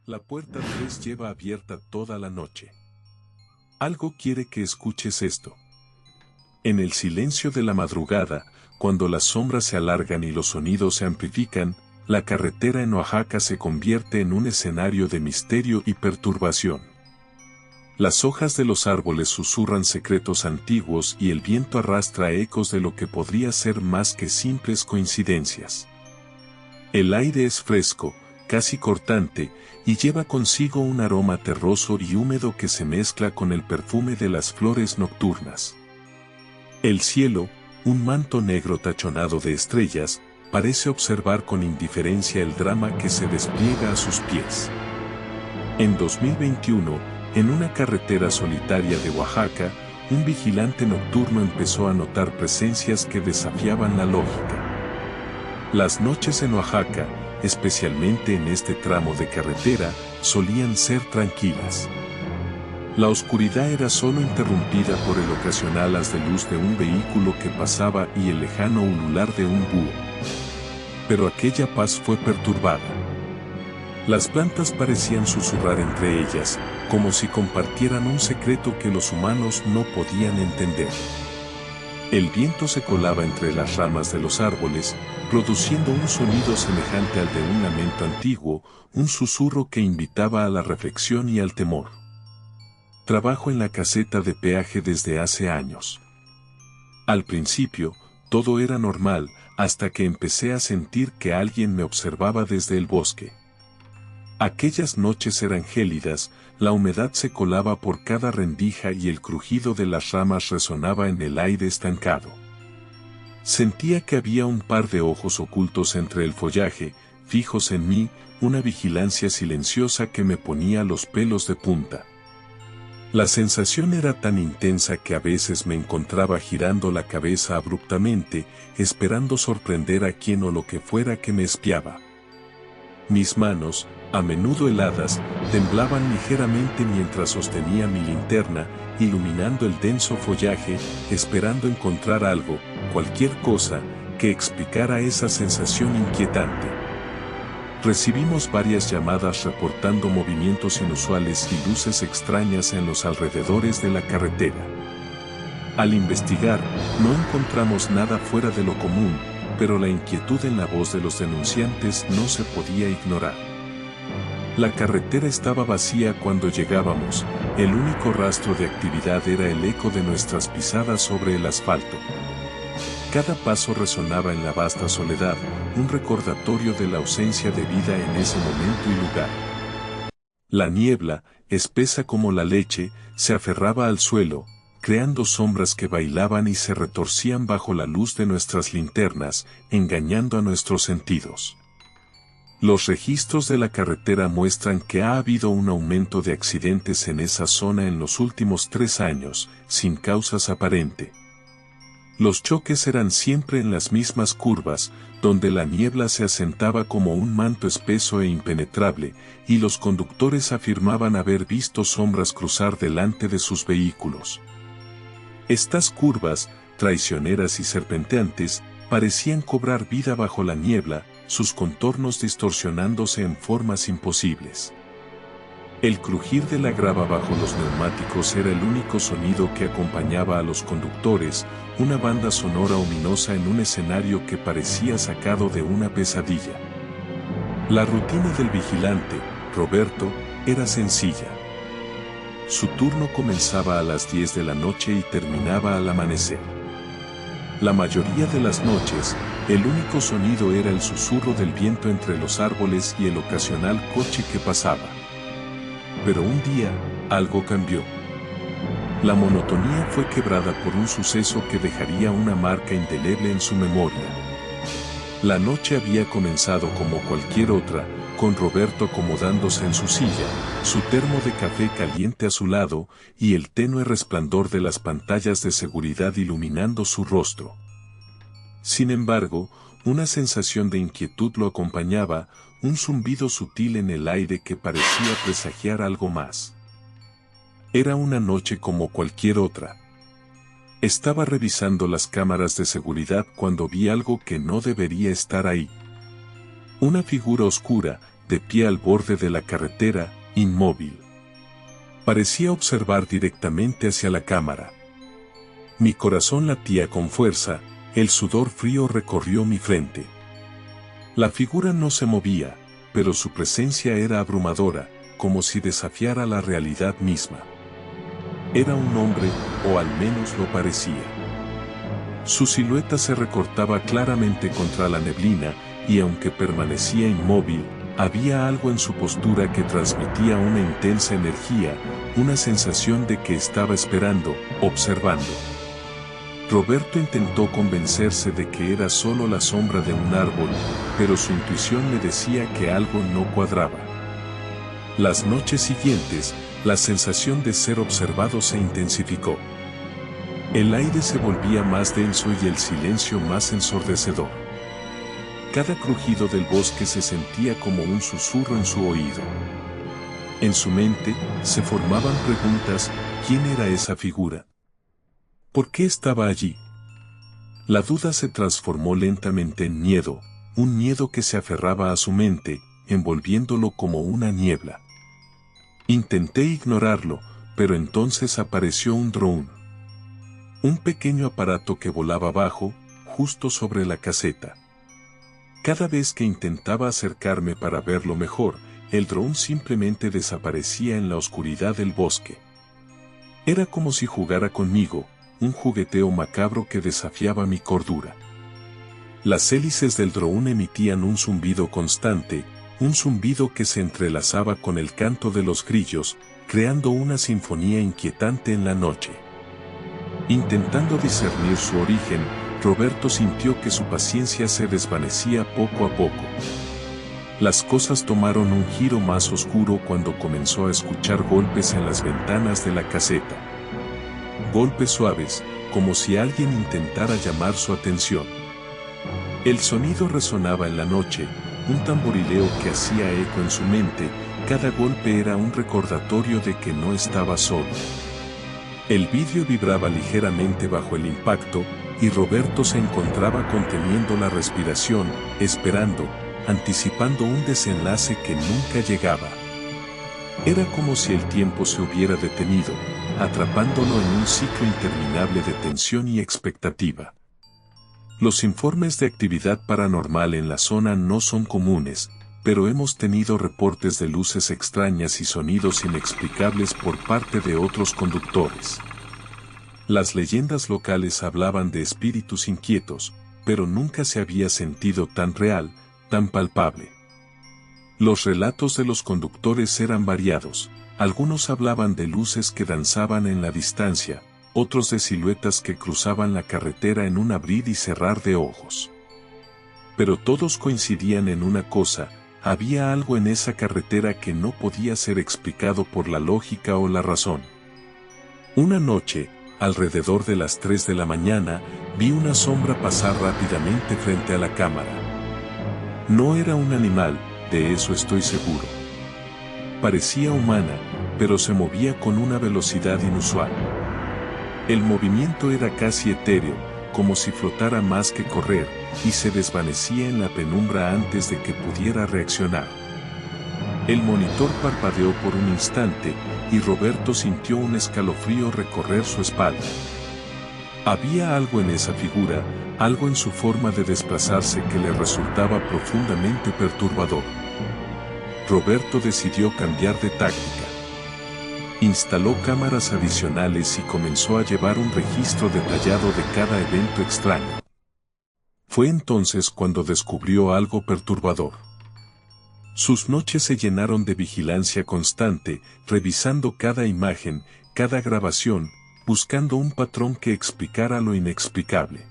La puerta 3 lleva abierta toda la noche. Algo quiere que escuches esto. En el silencio de la madrugada, cuando las sombras se alargan y los sonidos se amplifican, la carretera en Oaxaca se convierte en un escenario de misterio y perturbación. Las hojas de los árboles susurran secretos antiguos y el viento arrastra ecos de lo que podría ser más que simples coincidencias. El aire es fresco, casi cortante, y lleva consigo un aroma terroso y húmedo que se mezcla con el perfume de las flores nocturnas. El cielo, un manto negro tachonado de estrellas, parece observar con indiferencia el drama que se despliega a sus pies. En 2021, en una carretera solitaria de Oaxaca, un vigilante nocturno empezó a notar presencias que desafiaban la lógica. Las noches en Oaxaca, especialmente en este tramo de carretera, solían ser tranquilas. La oscuridad era solo interrumpida por el ocasional haz de luz de un vehículo que pasaba y el lejano ulular de un búho. Pero aquella paz fue perturbada. Las plantas parecían susurrar entre ellas, como si compartieran un secreto que los humanos no podían entender. El viento se colaba entre las ramas de los árboles, produciendo un sonido semejante al de un lamento antiguo, un susurro que invitaba a la reflexión y al temor. Trabajo en la caseta de peaje desde hace años. Al principio, todo era normal, hasta que empecé a sentir que alguien me observaba desde el bosque. Aquellas noches eran gélidas, la humedad se colaba por cada rendija y el crujido de las ramas resonaba en el aire estancado. Sentía que había un par de ojos ocultos entre el follaje, fijos en mí, una vigilancia silenciosa que me ponía los pelos de punta. La sensación era tan intensa que a veces me encontraba girando la cabeza abruptamente, esperando sorprender a quien o lo que fuera que me espiaba. Mis manos, a menudo heladas, temblaban ligeramente mientras sostenía mi linterna, iluminando el denso follaje, esperando encontrar algo, cualquier cosa, que explicara esa sensación inquietante. Recibimos varias llamadas reportando movimientos inusuales y luces extrañas en los alrededores de la carretera. Al investigar, no encontramos nada fuera de lo común, pero la inquietud en la voz de los denunciantes no se podía ignorar. La carretera estaba vacía cuando llegábamos, el único rastro de actividad era el eco de nuestras pisadas sobre el asfalto. Cada paso resonaba en la vasta soledad, un recordatorio de la ausencia de vida en ese momento y lugar. La niebla, espesa como la leche, se aferraba al suelo, creando sombras que bailaban y se retorcían bajo la luz de nuestras linternas, engañando a nuestros sentidos. Los registros de la carretera muestran que ha habido un aumento de accidentes en esa zona en los últimos 3 años, sin causas aparentes. Los choques eran siempre en las mismas curvas, donde la niebla se asentaba como un manto espeso e impenetrable, y los conductores afirmaban haber visto sombras cruzar delante de sus vehículos. Estas curvas, traicioneras y serpenteantes, parecían cobrar vida bajo la niebla, sus contornos distorsionándose en formas imposibles. El crujir de la grava bajo los neumáticos era el único sonido que acompañaba a los conductores, una banda sonora ominosa en un escenario que parecía sacado de una pesadilla. La rutina del vigilante, Roberto, era sencilla. Su turno comenzaba a las 10 de la noche y terminaba al amanecer. La mayoría de las noches, el único sonido era el susurro del viento entre los árboles y el ocasional coche que pasaba. Pero un día, algo cambió. La monotonía fue quebrada por un suceso que dejaría una marca indeleble en su memoria. La noche había comenzado como cualquier otra, con Roberto acomodándose en su silla, su termo de café caliente a su lado, y el tenue resplandor de las pantallas de seguridad iluminando su rostro. Sin embargo, una sensación de inquietud lo acompañaba, un zumbido sutil en el aire que parecía presagiar algo más. Era una noche como cualquier otra. Estaba revisando las cámaras de seguridad cuando vi algo que no debería estar ahí. Una figura oscura, de pie al borde de la carretera, inmóvil. Parecía observar directamente hacia la cámara. Mi corazón latía con fuerza, el sudor frío recorrió mi frente. La figura no se movía, pero su presencia era abrumadora, como si desafiara la realidad misma. Era un hombre, o al menos lo parecía. Su silueta se recortaba claramente contra la neblina, y aunque permanecía inmóvil, había algo en su postura que transmitía una intensa energía, una sensación de que estaba esperando, observando. Roberto intentó convencerse de que era solo la sombra de un árbol, pero su intuición le decía que algo no cuadraba. Las noches siguientes, la sensación de ser observado se intensificó. El aire se volvía más denso y el silencio más ensordecedor. Cada crujido del bosque se sentía como un susurro en su oído. En su mente, se formaban preguntas: ¿quién era esa figura? ¿Por qué estaba allí? La duda se transformó lentamente en miedo, un miedo que se aferraba a su mente, envolviéndolo como una niebla. Intenté ignorarlo, pero entonces apareció un drone. Un pequeño aparato que volaba bajo, justo sobre la caseta. Cada vez que intentaba acercarme para verlo mejor, el dron simplemente desaparecía en la oscuridad del bosque. Era como si jugara conmigo, un jugueteo macabro que desafiaba mi cordura. Las hélices del dron emitían un zumbido constante, un zumbido que se entrelazaba con el canto de los grillos, creando una sinfonía inquietante en la noche. Intentando discernir su origen, Roberto sintió que su paciencia se desvanecía poco a poco. Las cosas tomaron un giro más oscuro cuando comenzó a escuchar golpes en las ventanas de la caseta. Golpes suaves, como si alguien intentara llamar su atención. El sonido resonaba en la noche, un tamborileo que hacía eco en su mente, cada golpe era un recordatorio de que no estaba solo. El vidrio vibraba ligeramente bajo el impacto, y Roberto se encontraba conteniendo la respiración, esperando, anticipando un desenlace que nunca llegaba. Era como si el tiempo se hubiera detenido, atrapándolo en un ciclo interminable de tensión y expectativa. Los informes de actividad paranormal en la zona no son comunes, pero hemos tenido reportes de luces extrañas y sonidos inexplicables por parte de otros conductores. Las leyendas locales hablaban de espíritus inquietos, pero nunca se había sentido tan real, tan palpable. Los relatos de los conductores eran variados, algunos hablaban de luces que danzaban en la distancia, otros de siluetas que cruzaban la carretera en un abrir y cerrar de ojos. Pero todos coincidían en una cosa: había algo en esa carretera que no podía ser explicado por la lógica o la razón. Una noche, alrededor de las 3 de la mañana, vi una sombra pasar rápidamente frente a la cámara. No era un animal, de eso estoy seguro. Parecía humana, pero se movía con una velocidad inusual. El movimiento era casi etéreo, como si flotara más que correr, y se desvanecía en la penumbra antes de que pudiera reaccionar. El monitor parpadeó por un instante, y Roberto sintió un escalofrío recorrer su espalda. Había algo en esa figura, algo en su forma de desplazarse que le resultaba profundamente perturbador. Roberto decidió cambiar de táctica. Instaló cámaras adicionales y comenzó a llevar un registro detallado de cada evento extraño. Fue entonces cuando descubrió algo perturbador. Sus noches se llenaron de vigilancia constante, revisando cada imagen, cada grabación, buscando un patrón que explicara lo inexplicable.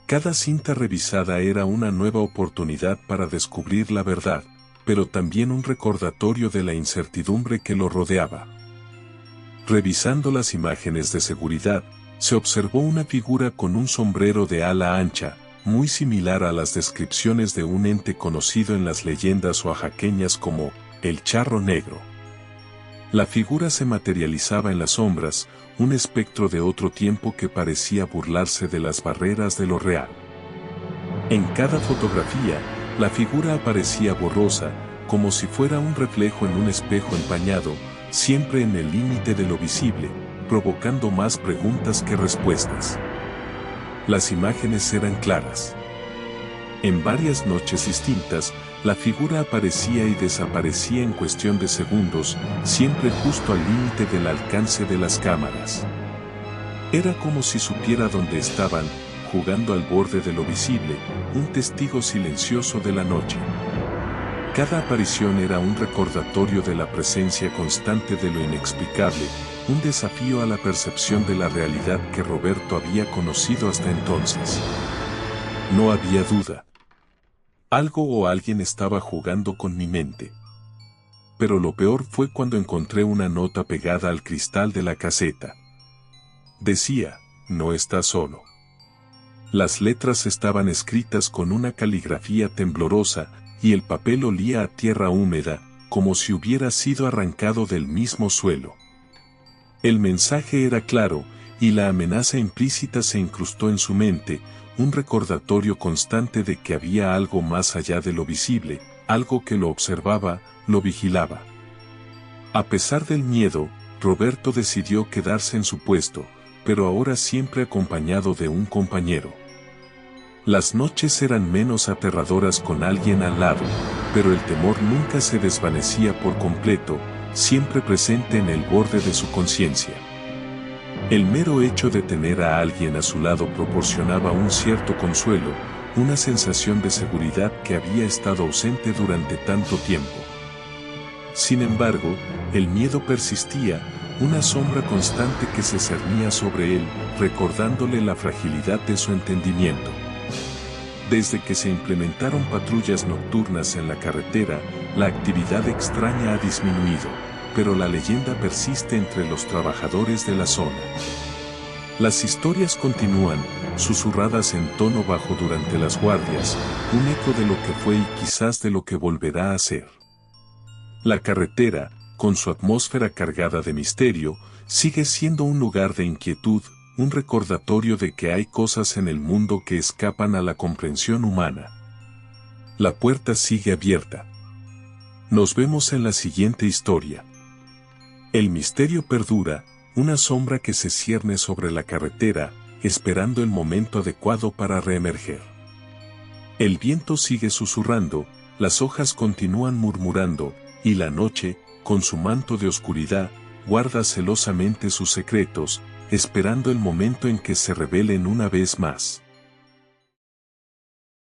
Cada cinta revisada era una nueva oportunidad para descubrir la verdad, pero también un recordatorio de la incertidumbre que lo rodeaba. Revisando las imágenes de seguridad, se observó una figura con un sombrero de ala ancha, muy similar a las descripciones de un ente conocido en las leyendas oaxaqueñas como el charro negro. La figura se materializaba en las sombras, un espectro de otro tiempo que parecía burlarse de las barreras de lo real. En cada fotografía, la figura aparecía borrosa, como si fuera un reflejo en un espejo empañado, siempre en el límite de lo visible, provocando más preguntas que respuestas. Las imágenes eran claras. En varias noches distintas, la figura aparecía y desaparecía en cuestión de segundos, siempre justo al límite del alcance de las cámaras. Era como si supiera dónde estaban, jugando al borde de lo visible, un testigo silencioso de la noche. Cada aparición era un recordatorio de la presencia constante de lo inexplicable, un desafío a la percepción de la realidad que Roberto había conocido hasta entonces. No había duda. Algo o alguien estaba jugando con mi mente. Pero lo peor fue cuando encontré una nota pegada al cristal de la caseta. Decía, no estás solo. Las letras estaban escritas con una caligrafía temblorosa, y el papel olía a tierra húmeda, como si hubiera sido arrancado del mismo suelo. El mensaje era claro, y la amenaza implícita se incrustó en su mente, un recordatorio constante de que había algo más allá de lo visible, algo que lo observaba, lo vigilaba. A pesar del miedo, Roberto decidió quedarse en su puesto, pero ahora siempre acompañado de un compañero. Las noches eran menos aterradoras con alguien al lado, pero el temor nunca se desvanecía por completo, siempre presente en el borde de su conciencia. El mero hecho de tener a alguien a su lado proporcionaba un cierto consuelo, una sensación de seguridad que había estado ausente durante tanto tiempo. Sin embargo, el miedo persistía, una sombra constante que se cernía sobre él, recordándole la fragilidad de su entendimiento. Desde que se implementaron patrullas nocturnas en la carretera, la actividad extraña ha disminuido, pero la leyenda persiste entre los trabajadores de la zona. Las historias continúan, susurradas en tono bajo durante las guardias, un eco de lo que fue y quizás de lo que volverá a ser. La carretera, con su atmósfera cargada de misterio, sigue siendo un lugar de inquietud, un recordatorio de que hay cosas en el mundo que escapan a la comprensión humana. La puerta sigue abierta. Nos vemos en la siguiente historia. El misterio perdura, una sombra que se cierne sobre la carretera, esperando el momento adecuado para reemerger. El viento sigue susurrando, las hojas continúan murmurando, y la noche, con su manto de oscuridad, guarda celosamente sus secretos, esperando el momento en que se revelen una vez más.